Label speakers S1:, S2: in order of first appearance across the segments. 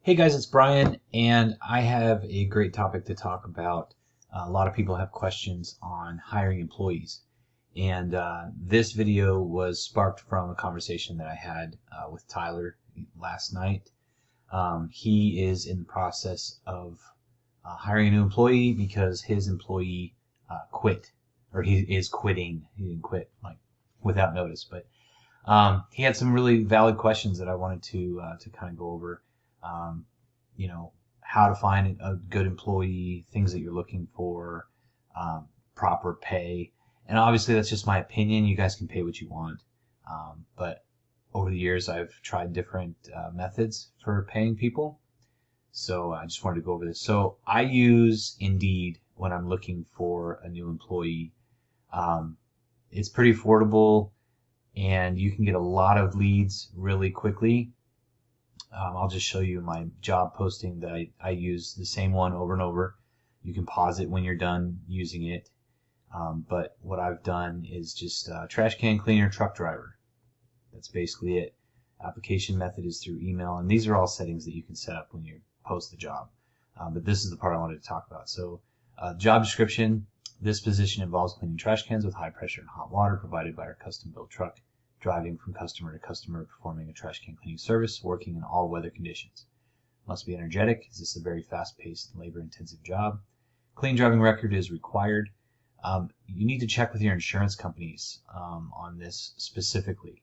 S1: Hey guys, it's Brian, and I have a great topic to talk about. A lot of people have questions on hiring employees, and this video was sparked from a conversation that I had with Tyler last night. He is in the process of hiring a new employee because his employee quit, or he is quitting. He didn't quit like without notice, but he had some really valid questions that I wanted to kind of go over. Um, how to find a good employee, things that you're looking for, proper pay. And obviously that's just my opinion. You guys can pay what you want. But over the years, I've tried different methods for paying people. So I just wanted to go over this. So I use Indeed when I'm looking for a new employee. It's pretty affordable and you can get a lot of leads really quickly. I'll just show you my job posting that I use the same one over and over. You can pause it when you're done using it. But what I've done is just trash can cleaner, truck driver. That's basically it. Application method is through email, and these are all settings that you can set up when you post the job. But this is the part I wanted to talk about. So job description, this position involves cleaning trash cans with high pressure and hot water provided by our custom built truck, driving from customer to customer, performing a trash can cleaning service, working in all weather conditions. Must be energetic, as this is a very fast-paced and labor-intensive job. Clean driving record is required. You need to check with your insurance companies on this specifically.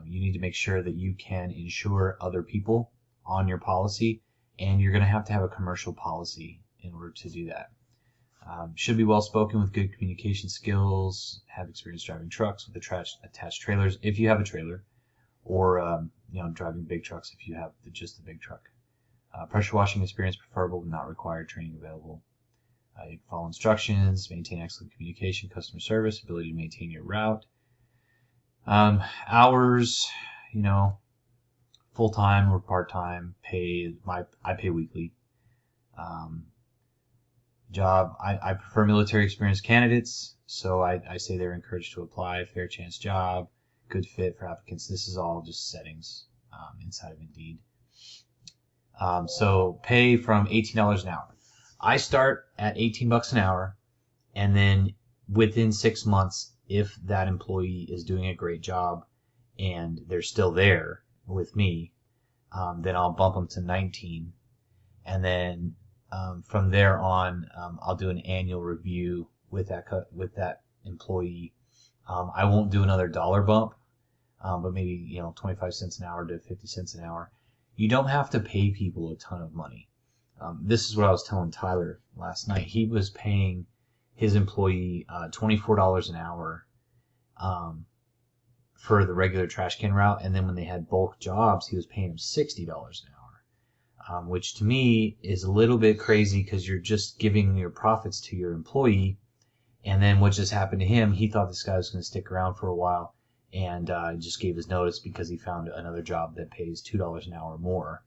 S1: You need to make sure that you can insure other people on your policy, and you're going to have a commercial policy in order to do that. Should be well spoken with good communication skills, have experience driving trucks with attached trailers if you have a trailer, or driving big trucks if you have just the big truck. Pressure washing experience preferable, but not required, training available. You can follow instructions, maintain excellent communication, customer service, ability to maintain your route. Hours, full-time or part-time, I pay weekly. Job, I prefer military experienced candidates, so I say they're encouraged to apply. Fair chance job, good fit for applicants. This is all just settings inside of Indeed. So pay from $18 an hour. I start at $18 an hour, and then within 6 months, if that employee is doing a great job and they're still there with me, then I'll bump them to 19, and then from there on, I'll do an annual review with that employee. I won't do another dollar bump, but maybe 25 cents an hour to 50 cents an hour. You don't have to pay people a ton of money. This is what I was telling Tyler last night. He was paying his employee $24 an hour for the regular trash can route, and then when they had bulk jobs, he was paying them $60 an hour. Which to me is a little bit crazy because you're just giving your profits to your employee. And then what just happened to him, he thought this guy was going to stick around for a while and just gave his notice because he found another job that pays $2 an hour more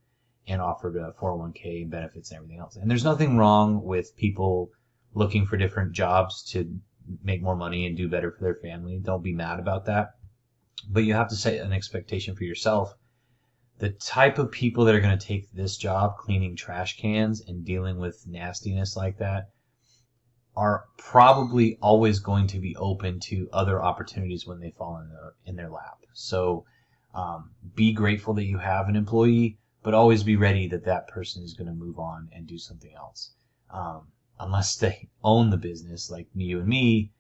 S1: and offered a 401k and benefits and everything else. And there's nothing wrong with people looking for different jobs to make more money and do better for their family. Don't be mad about that. But you have to set an expectation for yourself. The type of people that are going to take this job, cleaning trash cans and dealing with nastiness like that, are probably always going to be open to other opportunities when they fall in their lap. So be grateful that you have an employee, but always be ready that person is going to move on and do something else. Unless they own the business like you and me,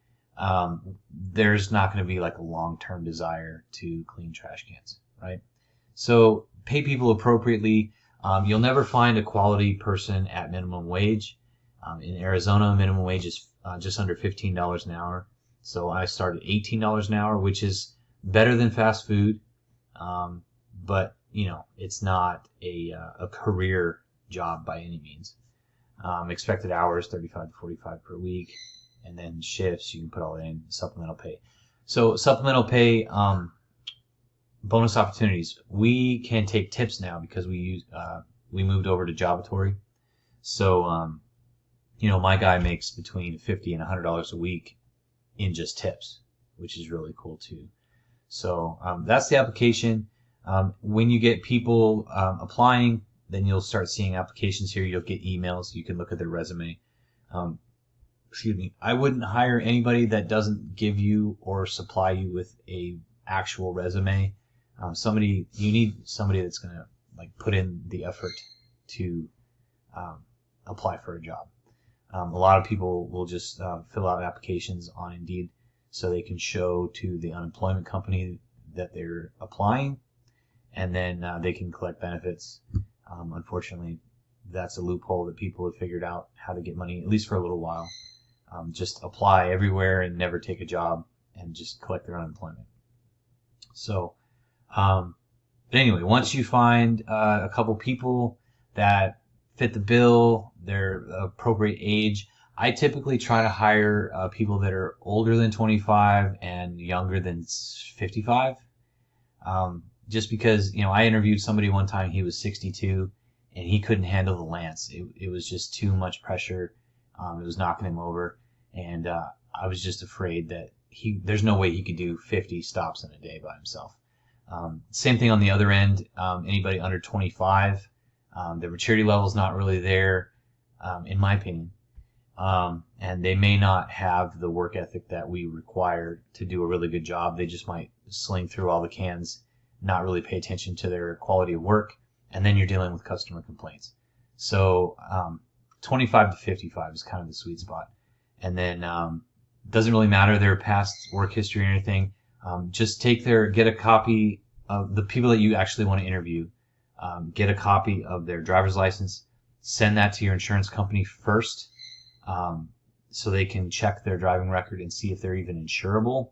S1: there's not going to be like a long-term desire to clean trash cans, right? So pay people appropriately. You'll never find a quality person at minimum wage. In Arizona, minimum wage is just under $15 an hour. So I started $18 an hour, which is better than fast food. But it's not a career job by any means. Expected hours, 35 to 45 per week. And then shifts, you can put all that in, supplemental pay. So supplemental pay, bonus opportunities. We can take tips now because we moved over to Jobatory. So, my guy makes between $50 and $100 a week in just tips, which is really cool too. So that's the application. When you get people applying, then you'll start seeing applications here. You'll get emails. You can look at their resume. Excuse me. I wouldn't hire anybody that doesn't give you or supply you with a actual resume. You need somebody that's going to like put in the effort to apply for a job. A lot of people will just fill out applications on Indeed so they can show to the unemployment company that they're applying, and then they can collect benefits. Unfortunately, that's a loophole that people have figured out how to get money, at least for a little while. Just apply everywhere and never take a job and just collect their unemployment. So, but anyway, once you find a couple people that fit the bill, they're appropriate age, I typically try to hire people that are older than 25 and younger than 55. Just because, I interviewed somebody one time, he was 62 and he couldn't handle the lance. It was just too much pressure. It was knocking him over. And I was just afraid that there's no way he could do 50 stops in a day by himself. Same thing on the other end. Anybody under 25, the maturity level's not really there, in my opinion. And they may not have the work ethic that we require to do a really good job. They just might sling through all the cans, not really pay attention to their quality of work, and then you're dealing with customer complaints. So 25 to 55 is kind of the sweet spot. And then doesn't really matter their past work history or anything. Just get a copy of the people that you actually want to interview. Get a copy of their driver's license. Send that to your insurance company first, so they can check their driving record and see if they're even insurable.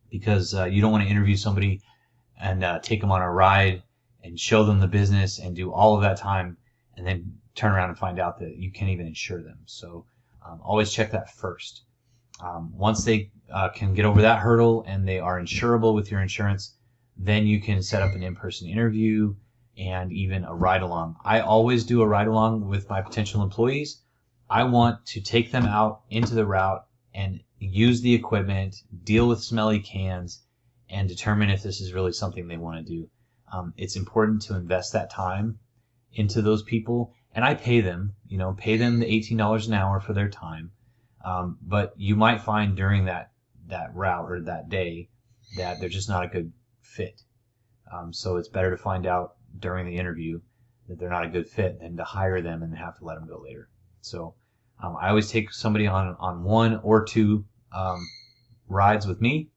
S1: Because you don't want to interview somebody and take them on a ride and show them the business and do all of that time and then turn around and find out that you can't even insure them. So always check that first. Once they can get over that hurdle and they are insurable with your insurance, then you can set up an in-person interview and even a ride-along. I always do a ride-along with my potential employees. I want to take them out into the route and use the equipment, deal with smelly cans, and determine if this is really something they want to do. It's important to invest that time into those people, and I pay them, pay them the $18 an hour for their time. But you might find during that route or that day that they're just not a good fit. So it's better to find out during the interview that they're not a good fit than to hire them and have to let them go later. So I always take somebody on one or two rides with me,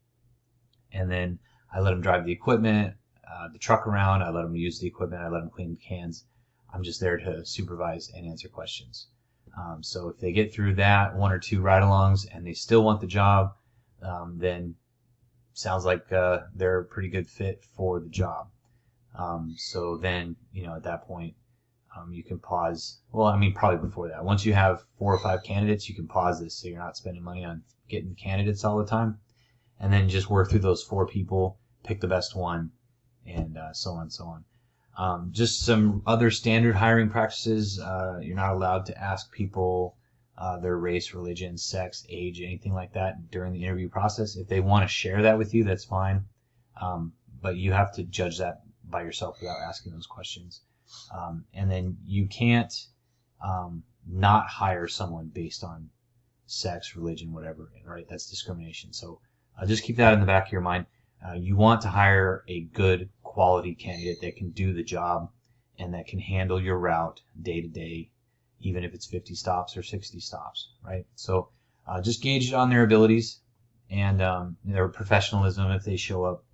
S1: and then I let them drive the equipment, the truck around. I let them use the equipment. I let them clean the cans. I'm just there to supervise and answer questions. So if they get through that one or two ride-alongs and they still want the job, then sounds like they're a pretty good fit for the job. So then, at that point, you can pause. Well, probably before that. Once you have 4 or 5 candidates, you can pause this so you're not spending money on getting candidates all the time. And then just work through those 4 people, pick the best one, and so on and so on. Just some other standard hiring practices. You're not allowed to ask people their race, religion, sex, age, anything like that during the interview process. If they want to share that with you, that's fine. But you have to judge that by yourself without asking those questions. And then you can't not hire someone based on sex, religion, whatever, right? That's discrimination. So just keep that in the back of your mind. You want to hire a good quality candidate that can do the job and that can handle your route day to day, even if it's 50 stops or 60 stops, right? So just gauge on their abilities and their professionalism if they show up,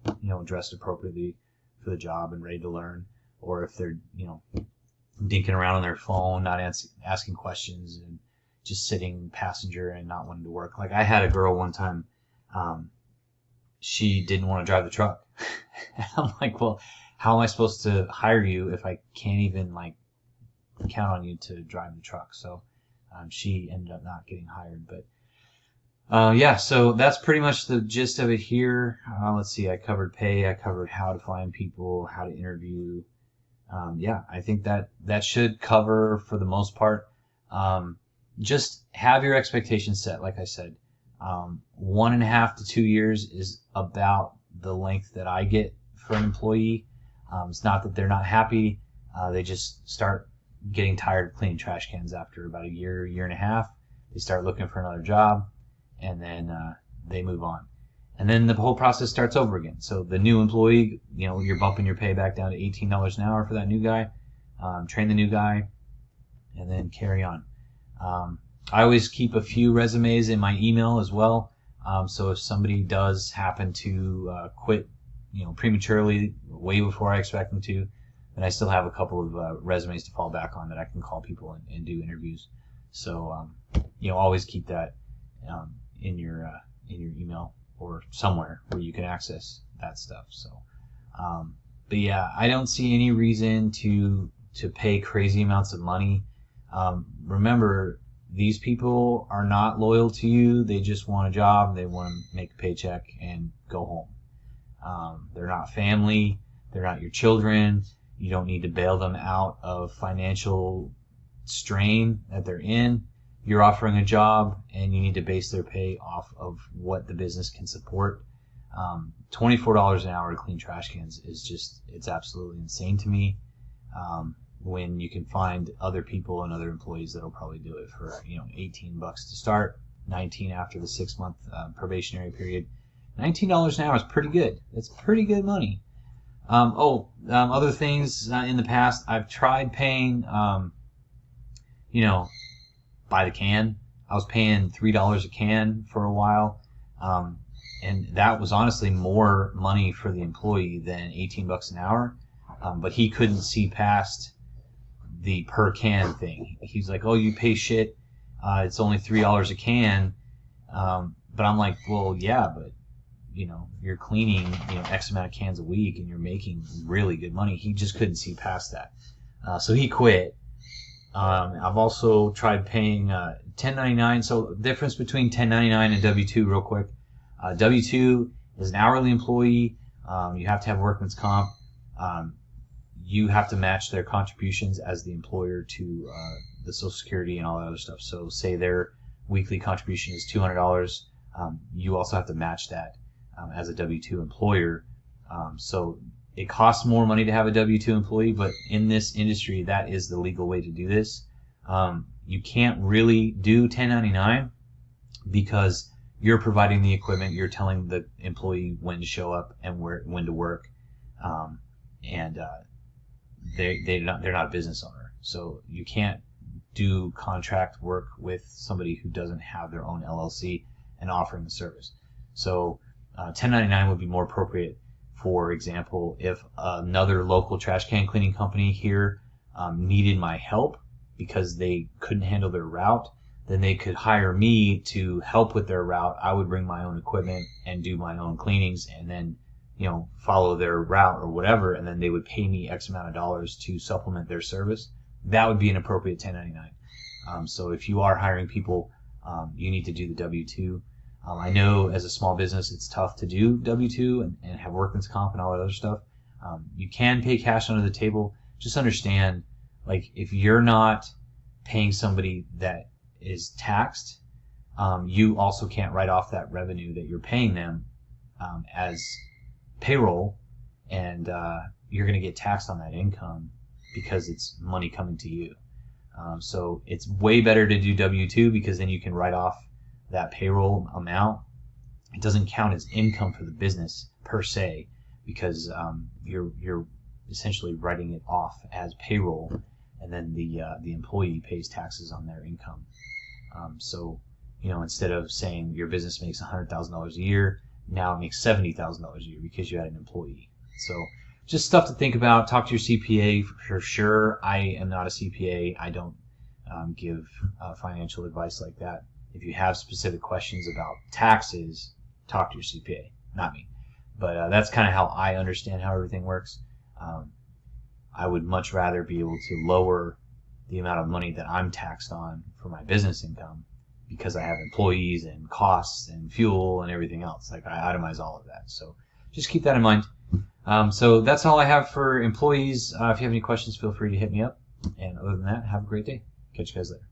S1: dressed appropriately for the job and ready to learn, or if they're, dinking around on their phone, not asking questions and just sitting passenger and not wanting to work. Like I had a girl one time, she didn't want to drive the truck. I'm like, well, how am I supposed to hire you if I can't even count on you to drive the truck? So she ended up not getting hired. But yeah, so that's pretty much the gist of it here. Let's see, I covered pay, I covered how to find people, how to interview. Yeah, I think that should cover for the most part. Just have your expectations set, like I said. 1.5 to 2 years is about the length that I get for an employee. It's not that they're not happy. They just start getting tired of cleaning trash cans after about a year, year and a half. They start looking for another job, and then they move on. And then the whole process starts over again. So the new employee, you're bumping your pay back down to $18 an hour for that new guy. Train the new guy, and then carry on. I always keep a few resumes in my email as well. So if somebody does happen to quit, prematurely, way before I expect them to, then I still have a couple of resumes to fall back on that I can call people and do interviews. So always keep that in your email or somewhere where you can access that stuff. So, but yeah, I don't see any reason to pay crazy amounts of money. Remember, these people are not loyal to you. They just want a job. They want to make a paycheck and go home. They're not family. They're not your children. You don't need to bail them out of financial strain that they're in. You're offering a job, and you need to base their pay off of what the business can support. $24 an hour to clean trash cans is just, it's absolutely insane to me. When you can find other people and other employees that'll probably do it for $18 to start, $19 after the 6-month probationary period. $19 an hour is pretty good. It's pretty good money. Other things in the past, I've tried paying, by the can. I was paying $3 a can for a while, and that was honestly more money for the employee than $18 an hour. But he couldn't see past the per can thing. He's like, "Oh, you pay shit. It's only $3 a can." But I'm like, "Well, yeah, but you're cleaning X amount of cans a week, and you're making really good money." He just couldn't see past that, so he quit. I've also tried paying 1099. So the difference between 1099 and W-2, real quick. W-2 is an hourly employee. You have to have workman's comp. You have to match their contributions as the employer to the Social Security and all that other stuff. So say their weekly contribution is $200. You also have to match that as a W-2 employer. So it costs more money to have a W-2 employee, but in this industry, that is the legal way to do this. You can't really do 1099 because you're providing the equipment. You're telling the employee when to show up and when to work. They're not a business owner. So you can't do contract work with somebody who doesn't have their own LLC and offering the service. So 1099 would be more appropriate. For example, if another local trash can cleaning company here needed my help because they couldn't handle their route, then they could hire me to help with their route. I would bring my own equipment and do my own cleanings, and then follow their route or whatever, and then they would pay me X amount of dollars to supplement their service. That would be an appropriate 1099. So if you are hiring people, you need to do the W-2. I know as a small business it's tough to do W-2 and have workman's comp and all that other stuff. You can pay cash under the table. Just understand, like, if you're not paying somebody that is taxed, you also can't write off that revenue that you're paying them as payroll, and you're going to get taxed on that income because it's money coming to you. So it's way better to do W-2 because then you can write off that payroll amount. It doesn't count as income for the business per se because you're essentially writing it off as payroll, and then the employee pays taxes on their income. So instead of saying your business makes $100,000 a year, now it makes $70,000 a year because you had an employee. So just stuff to think about. Talk to your CPA for sure. I am not a CPA. I don't give financial advice like that. If you have specific questions about taxes, talk to your CPA, not me. But that's kind of how I understand how everything works. I would much rather be able to lower the amount of money that I'm taxed on for my business income because I have employees and costs and fuel and everything else. Like, I itemize all of that. So just keep that in mind. So that's all I have for employees. If you have any questions, feel free to hit me up. And other than that, have a great day. Catch you guys later.